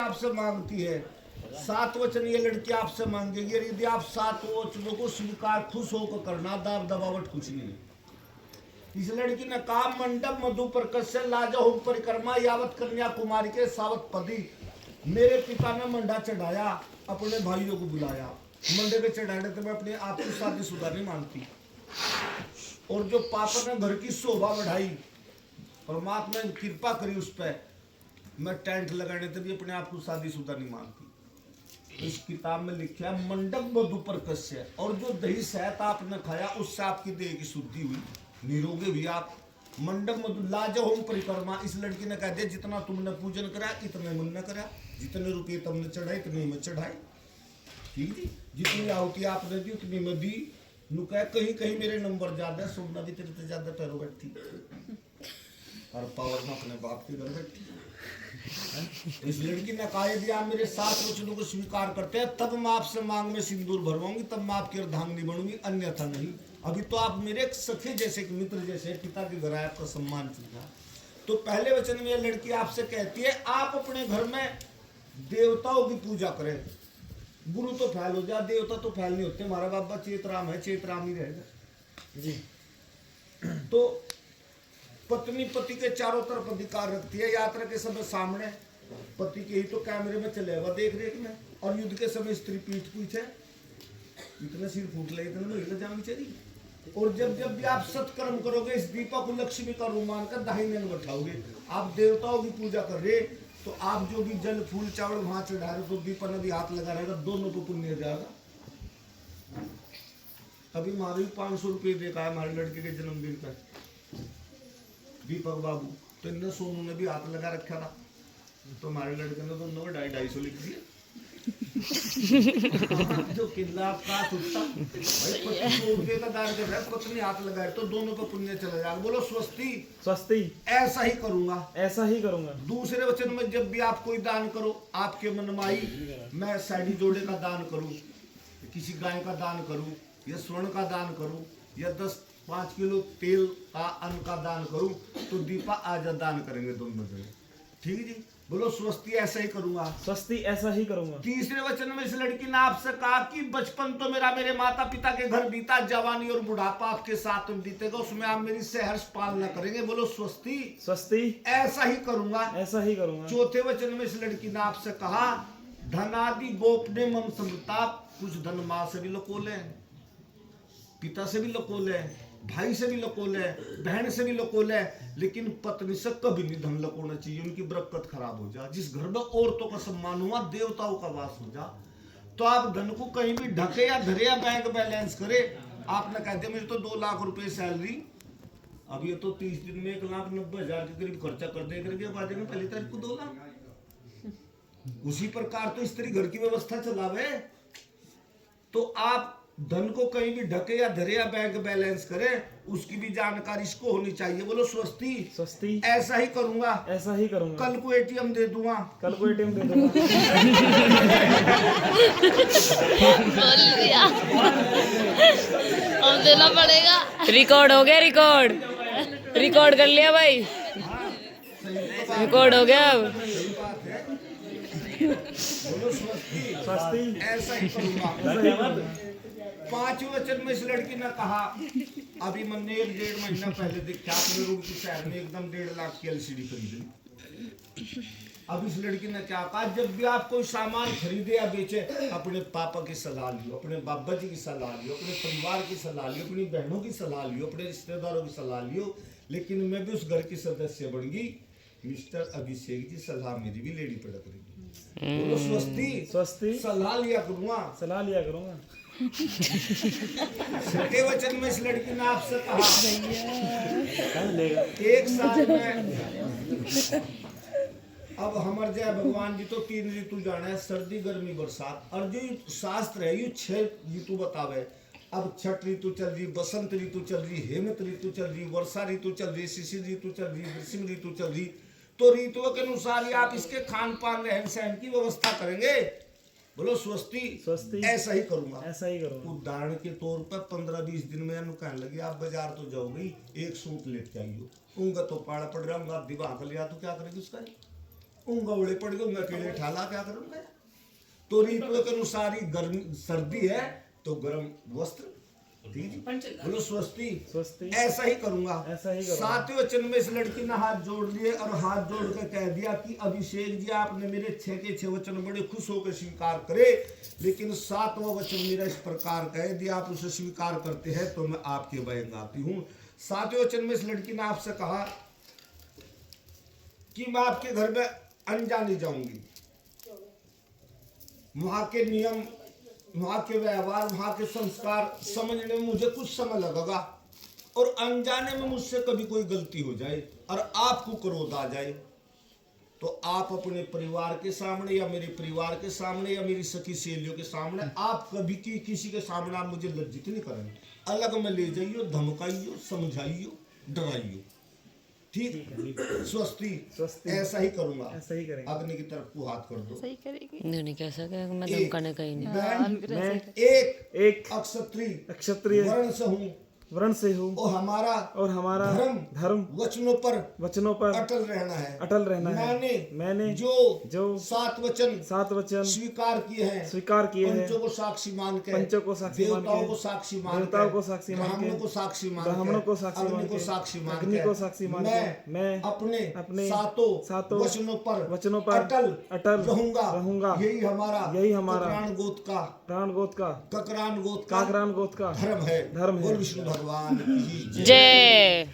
आपसे मांगती है, 7 वचन ये लड़की आपसे मांगेगी, यदि आप 7 वचनों को स्वीकार खुश होकर करना, दाब दबावट कुछ नहीं है। इस लड़की ने कहा, मंडप मधु प्रकश्य लाजहोम परिक्रमा यावत कन्या कुमारी के सावत पदी। मेरे पिता ने मंडा चढ़ाया, अपने भाइयों को बुलाया, मंडे पे चढ़ाने तो मैं अपने आप को शादीशुदा नहीं मानती। और जो पापा ने घर की शोभा बढ़ाई, परमात्मा ने कृपा करी उस पर, मैं टेंट लगाने तक भी अपने आप को शादीशुदा नहीं मानती। इस किताब में लिखा है मंडप मधु प्रकश्य, और जो दही शहद आपने खाया उससे आपकी देह की शुद्धि हुई, निरोगी हुई आप। मंडप मधु लाजहोम परिक्रमा, इस लड़की ने कह दिया जितना तुमने पूजन करा इतने मन ने करा, जितने रुपये तुमने चढ़ाए इतने में चढ़ाए, ठीक है, जितनी आहुति आपने दी उतनी में दी। नु कह कहीं कहीं मेरे नंबर ज्यादा, सोमना भी तेरे से ज्यादा पैरों बैठी और पावर में अपने बाप के घर बैठी। इस लड़की ने कहा, यदि आप मेरे 7 वचनों को स्वीकार करते हैं तब मैं आपसे मांग में सिंदूर भरवाऊंगी, तब मैं आपकी अर्धांगिनी बनूंगी, अन्यथा नहीं। अभी तो आप मेरे एक सखे जैसे, एक मित्र जैसे, पिता के घर आए, आपका सम्मान किया। तो पहले वचन में यह लड़की आपसे कहती है, आप अपने घर में देवताओं की पूजा करें। गुरु तो फैल हो जाए, देवता तो फैल नहीं होते। हमारा बाबा चेतराम है, चेतराम ही रहेगा जी। तो पत्नी पति के चारों तरफ अधिकार रखती है, यात्रा के समय सामने पति के ही तो कैमरे में चलेगा देख रेख में, और युद्ध के समय स्त्री पीठ पीछे, इतने सिर फूट ले इतने महिला जानी चाहिए। और जब जब भी आप सत्कर्म करोगे, इस दीपा को लक्ष्मी का रूप मानकर दाहिने में बैठाओगे, आप देवताओं की पूजा कर रहे, तो आप जो भी जल फूल चावल वहां चढ़ा रहे, तो दीपा नदी हाथ लगा रहेगा, दोनों को पुण्य जाएगा। अभी हमारे 500 रुपये देखा है हमारे लड़के के जन्मदिन पर, दीपक बाबू, तो इनने सोनू ने भी हाथ लगा रखा था, तो हमारे लड़के ने दोनों को 250 लिख दिया। जो किला आपका टूटता भाई, 2500 रुपये का दान कर रहा है, पत्नी हाथ लगाए तो दोनों को पुण्य चला जाएगा। बोलो स्वस्ति स्वस्ति। ऐसा ही करूंगा, ऐसा ही करूंगा। दूसरे वचन में जब भी आप कोई दान करो, आपके मन में आई मैं साड़ी जोड़े का दान करूं, किसी गाय का दान करूं, या स्वर्ण का दान करूं, या 5 किलो तेल का अन्न का दान करूं, तो दीपा आज दान करेंगे दोनों जने, ठीक है जी। बोलो स्वस्ति ऐसा ही करूंगा, स्वस्ति ऐसा ही करूंगा। तीसरे वचन में इस लड़की ने आपसे कहा कि बचपन तो मेरा मेरे माता पिता के घर बीता, जवानी और बुढ़ापा आपके साथ में बीतेगा, उसमें आप मेरी सहर्ष पालना करेंगे। बोलो स्वस्ति स्वस्ति ऐसा ही करूंगा, ऐसा ही करूंगा। चौथे वचन में इस लड़की ने आपसे कहा, धनादि गोपने मम समता, कुछ धन मां से भी लकोले, पिता से भी लकोले, भाई से भी लकोले, बहन से भी लकोले, लेकिन पत्नी से कभी नहीं धन लकोना चाहिए, उनकी बरकत खराब हो जा। जिस घर में औरतों का सम्मान हुआ, देवताओं का वास हो जा, तो आप धन को कहीं भी ढके या धरे या बैंक बैलेंस करे। आपने कहते मुझे तो 2 लाख रुपए सैलरी, अब ये तो 30 दिन में 1,90,000 के करीब खर्चा कर दे करके बाजे में पहली तारीख को 2 लाख। उसी प्रकार तो स्त्री घर की व्यवस्था चलावे, तो आप धन को कहीं भी ढके या धरे या बैंक बैलेंस करे, उसकी भी जानकारी इसको होनी चाहिए। बोलो स्वस्ति स्वस्ति ऐसा ही करूंगा, ऐसा ही करूंगा। कल को एटीएम दे दूंगा, कल को एटीएम दे दूंगा। अब देना पड़ेगा। रिकॉर्ड हो गया, रिकॉर्ड कर लिया भाई, रिकॉर्ड हो गया अब। बोलो स्वस्ति स्वस्ति ऐसा ही करूंगा। 5वें वचन में इस लड़की ने कहा, अभी मैंने 1-1.5 महीना पहले देखा अपने रूम की शहर में एकदम 1.5 लाख की एलसीडी खरीदी। अब इस लड़की ने क्या कहा, जब भी आप कोई सामान खरीदे या बेचे, अपने पापा की सलाह लियो, अपने बाबा जी की सलाह लियो, अपने परिवार की सलाह लियो, अपनी बहनों की सलाह लियो, अपने रिश्तेदारों की सलाह लियो, लेकिन मैं भी उस घर की सदस्य बन गई। मिस्टर अभिषेक जी, सलाह मेरी भी लेनी पड़ा करेगी। बोलो स्वस्ति स्वस्ति सलाह लिया करूंगा, सलाह लिया करूंगा। 6वें वचन में इस लड़की ने आपसे कहा, एक साल में अब हमर जय भगवान जी तो 3 ऋतु जाना है, सर्दी गर्मी बरसात, और जो शास्त्र है ये 6 ऋतु बतावे। अब छठ ऋतु चल रही, बसंत ऋतु चल रही, हेमंत ऋतु चल रही, वर्षा ऋतु चल रही, शिशिर ऋतु चल रही, ग्रीष्म ऋतु चल रही। तो ऋतुओं के अनुसार ही आप इसके खान पान रहन सहन की व्यवस्था करेंगे। बोलो स्वस्ति स्वस्ति ऐसा ही करूंगा, ऐसा ही करूंगा। उदाहरण के तौर पर 15-20 दिन में कहने लगे, आप बाजार तो जाओगे, एक सूट लेके आइयो, उनका तो पाड़ा पड़ रहा हूँ, दिमाग लिया तो क्या करेगी उसका, उंगवड़े पड़ गए, उंगा केले ठाला क्या करूंगा। तो ऋतु के अनुसार ही गर्मी सर्दी है तो गर्म वस्त्र, बोलो स्वस्ति, स्वस्ति। ऐसा ही करूंगा। ऐसा ही करूंगा। 7वें वचन में इस लड़की ने हाथ जोड़ लिए और हाथ जोड़ कर कह दिया कि अभिषेक जी आपने मेरे 6 के 6 वचन बड़े खुश होकर स्वीकार करे, लेकिन 7वां वचन मेरा इस प्रकार कह दिया, आप उसे स्वीकार करते हैं तो मैं आपके वचन गाती हूँ। 7वें वचन में इस लड़की ने आपसे कहा कि मैं आपके घर में अनजानी जाऊंगी, वहां के नियम, वहां के व्यवहार, वहां के संस्कार समझने में मुझे कुछ समय लगेगा, और अनजाने में मुझसे कभी कोई गलती हो जाए और आपको क्रोध आ जाए तो आप अपने परिवार के सामने या मेरे परिवार के सामने या मेरी सखी सहेलियों के सामने, आप कभी किसी के सामने आप मुझे लज्जित नहीं करेंगे, अलग में ले जाइयो, धमकाइयो, समझाइयो, डराइयो, ठीक। स्वस्ति, ऐसा ही करूंगा। ऐसा ही करेंगे। अग्नि की तरफ को हाथ कर दो। सही करेगी नहीं कैसा कहेगा, मैं धमकाने कहीं नहीं। मैं एक एक अक्षत्रिय क्षत्रिय वर्ण से हूँ वर्ण से हूँ और हमारा धर्म वचनों पर अटल रहना है। मैंने जो 7 वचन स्वीकार किए हैं, पंचों को साक्षी मान के, देवताओं को साक्षी मान के, ब्राह्मणों को साक्षी मान के, अग्नि को साक्षी मान के, मैं अपने सातों वचनों पर अटल रहूंगा। यही हमारा ककरान गोत्र का धर्म है। धर्म है। विष्णु भगवान की जय। जय।